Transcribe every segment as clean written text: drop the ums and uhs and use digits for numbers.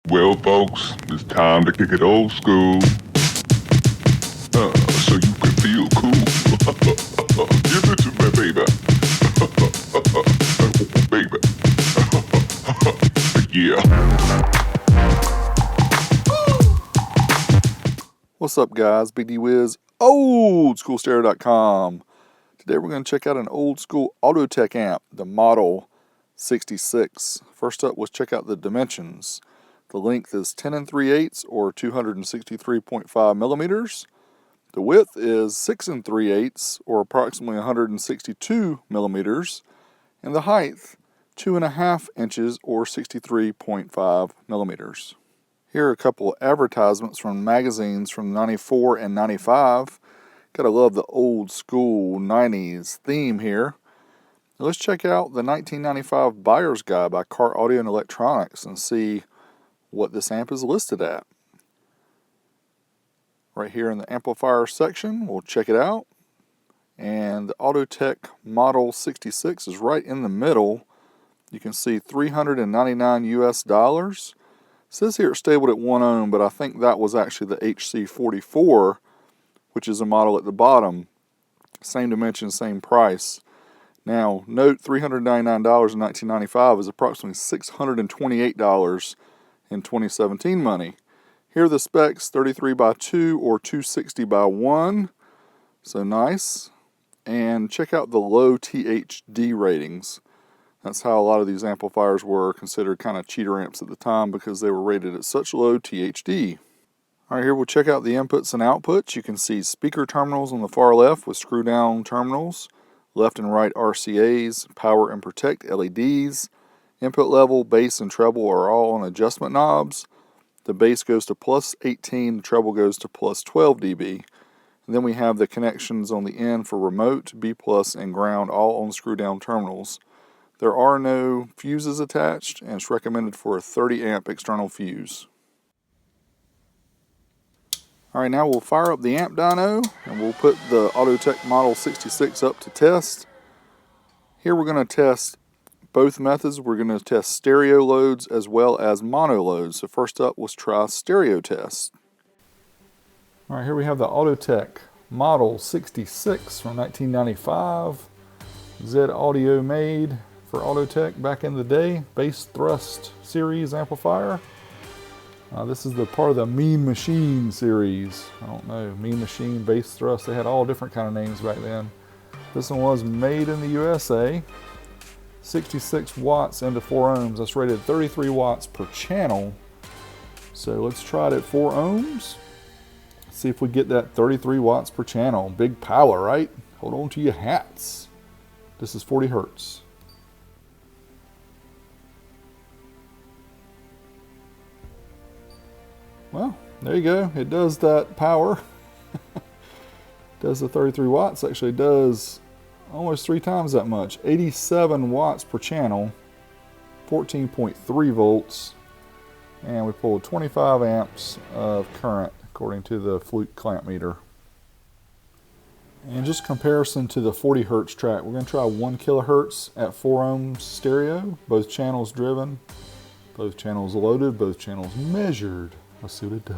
Well, folks, it's time to kick it old school. So you can feel cool. Give it to me, baby. Baby. Yeah. What's up, guys? Big D Wiz, oldschoolstereo.com. Today we're going to check out an old school Autotek amp, the Model 66. First up, let's check out the dimensions. The length is 10 3/8 or 263.5 millimeters. The width is 6 3/8 or approximately 162 millimeters. And the height, 2.5 inches or 63.5 millimeters. Here are a couple of advertisements from magazines from 94 and 95. Gotta love the old school 90s theme here. Now let's check out the 1995 Buyer's Guide by Car Audio and Electronics and see what this amp is listed at. Right here in the amplifier section, we'll check it out. And the Autotek Model 66 is right in the middle. You can see $399 US. It says here it's stable at 1 ohm, but I think that was actually the HC44, which is a model at the bottom. Same dimension, same price. Now, note $399 in 1995 is approximately $628 in 2017 money. Here are the specs, 33 by 2 or 260 by 1. So nice. And check out the low THD ratings. That's how a lot of these amplifiers were considered kind of cheater amps at the time because they were rated at such low THD. Alright, here we'll check out the inputs and outputs. You can see speaker terminals on the far left with screw down terminals, left and right RCAs, power and protect LEDs. Input level, bass, and treble are all on adjustment knobs. The bass goes to plus 18, the treble goes to plus 12 dB. And then we have the connections on the end for remote, B+, and ground, all on screw down terminals. There are no fuses attached, and it's recommended for a 30 amp external fuse. Alright, now we'll fire up the Amp Dyno, and we'll put the Autotek Model 66 up to test. Here we're going to test both methods. We're going to test stereo loads as well as mono loads. So first up, let's try stereo test. Alright, here we have the Autotek Model 66 from 1995. Z Audio made for Autotek back in the day, bass thrust series amplifier. This is the part of the Mean Machine series. I don't know, Mean Machine, bass thrust, they had all different kind of names back then. This one was made in the USA. 66 watts into 4 ohms. That's rated 33 watts per channel. So let's try it at 4 ohms. See if we get that 33 watts per channel. Big power, right? Hold on to your hats. This is 40 hertz. Well, there you go. It does that power. Does the 33 watts. Actually does almost 3 times that much. 87 watts per channel. 14.3 volts. And we pulled 25 amps of current according to the flute clamp meter. And just comparison to the 40 hertz track, we're going to try 1 kilohertz at 4 ohms stereo. Both channels driven, both channels loaded, both channels measured. Let's see what it does.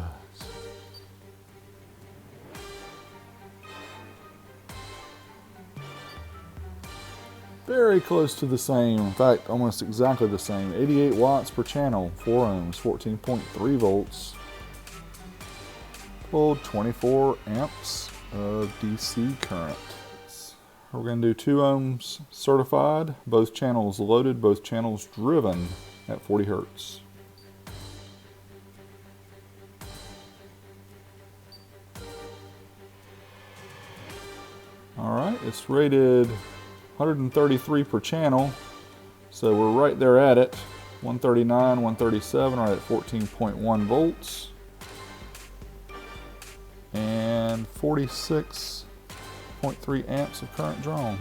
Very close to the same, in fact almost exactly the same. 88 watts per channel, 4 ohms, 14.3 volts. Pulled 24 amps of DC current. We're going to do 2 ohms certified, both channels loaded, both channels driven at 40 hertz. Alright, it's rated 133 per channel, so we're right there at it. 139, 137 are at 14.1 volts. And 46.3 amps of current drawn.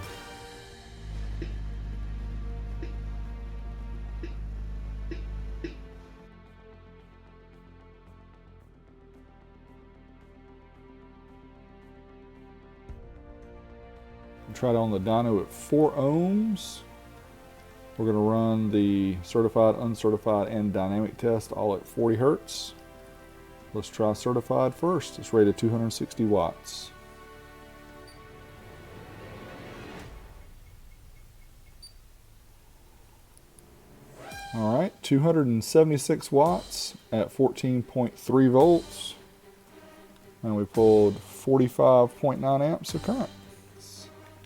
Try it on the dyno at 4 ohms. We're going to run the certified, uncertified, and dynamic test all at 40 Hertz. Let's try certified first. It's rated 260 watts. All right, 276 watts at 14.3 volts. And we pulled 45.9 amps of current.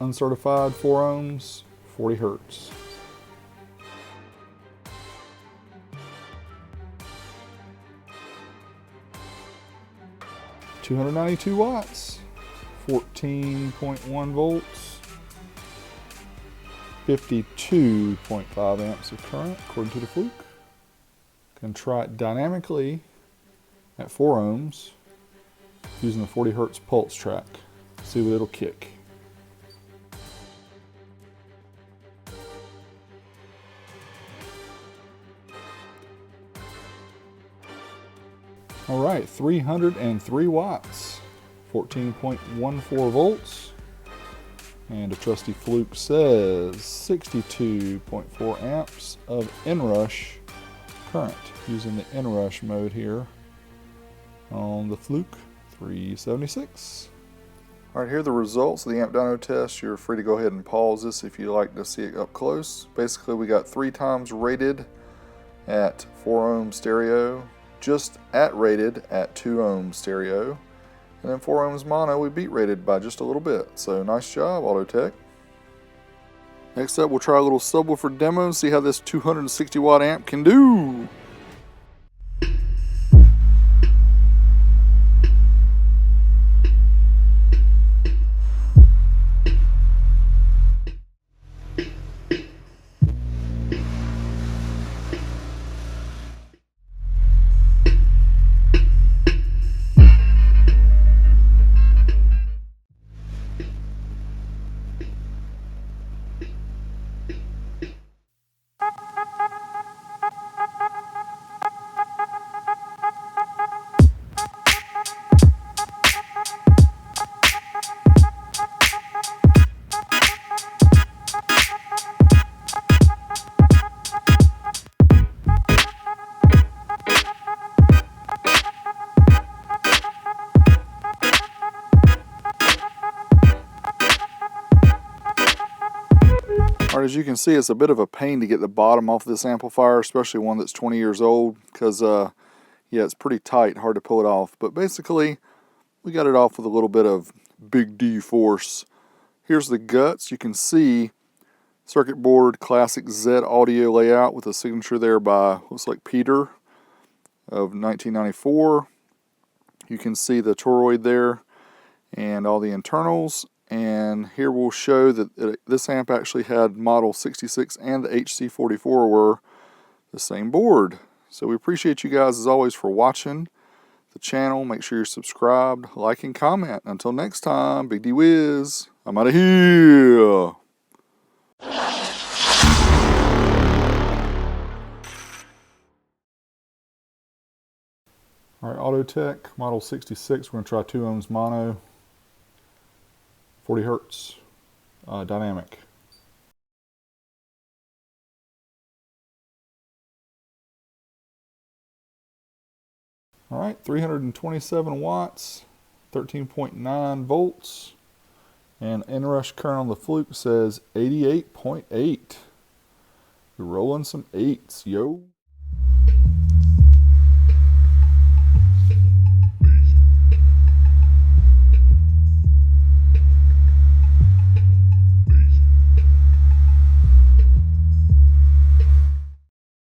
Uncertified 4 ohms, 40 Hertz. $292 watts, 14.1 volts, 52.5 amps of current, according to the Fluke. Can try it dynamically at 4 ohms using the 40 Hertz pulse track. See what it'll kick. All right, 303 watts, 14.14 volts, and a trusty Fluke says 62.4 amps of inrush current using the inrush mode here on the Fluke 376. All right, here are the results of the Amp Dyno test. You're free to go ahead and pause this if you'd like to see it up close. Basically, we got 3 times rated at 4 ohm stereo, just at rated at 2 ohm stereo, and then 4 ohms mono we beat rated by just a little bit. So nice job, Autotek. Next up, we'll try a little subwoofer demo and see how this 260 watt amp can do. Alright, as you can see, it's a bit of a pain to get the bottom off this amplifier, especially one that's 20 years old, because yeah, it's pretty tight, hard to pull it off. But basically, we got it off with a little bit of Big D force. Here's the guts. You can see circuit board classic Z audio layout with a signature there by, looks like Peter of 1994. You can see the toroid there and all the internals. And here we'll show that this amp actually had Model 66 and the HC44 were the same board. So we appreciate you guys as always for watching the channel. Make sure you're subscribed, like, and comment. Until next time, Big D Wiz, I'm out of here. All right, Autotek Model 66. We're going to try 2 ohms mono. 40 Hertz, dynamic. All right, 327 watts, 13.9 volts, and inrush current on the Fluke says 88.8. We're rolling some 8s, yo.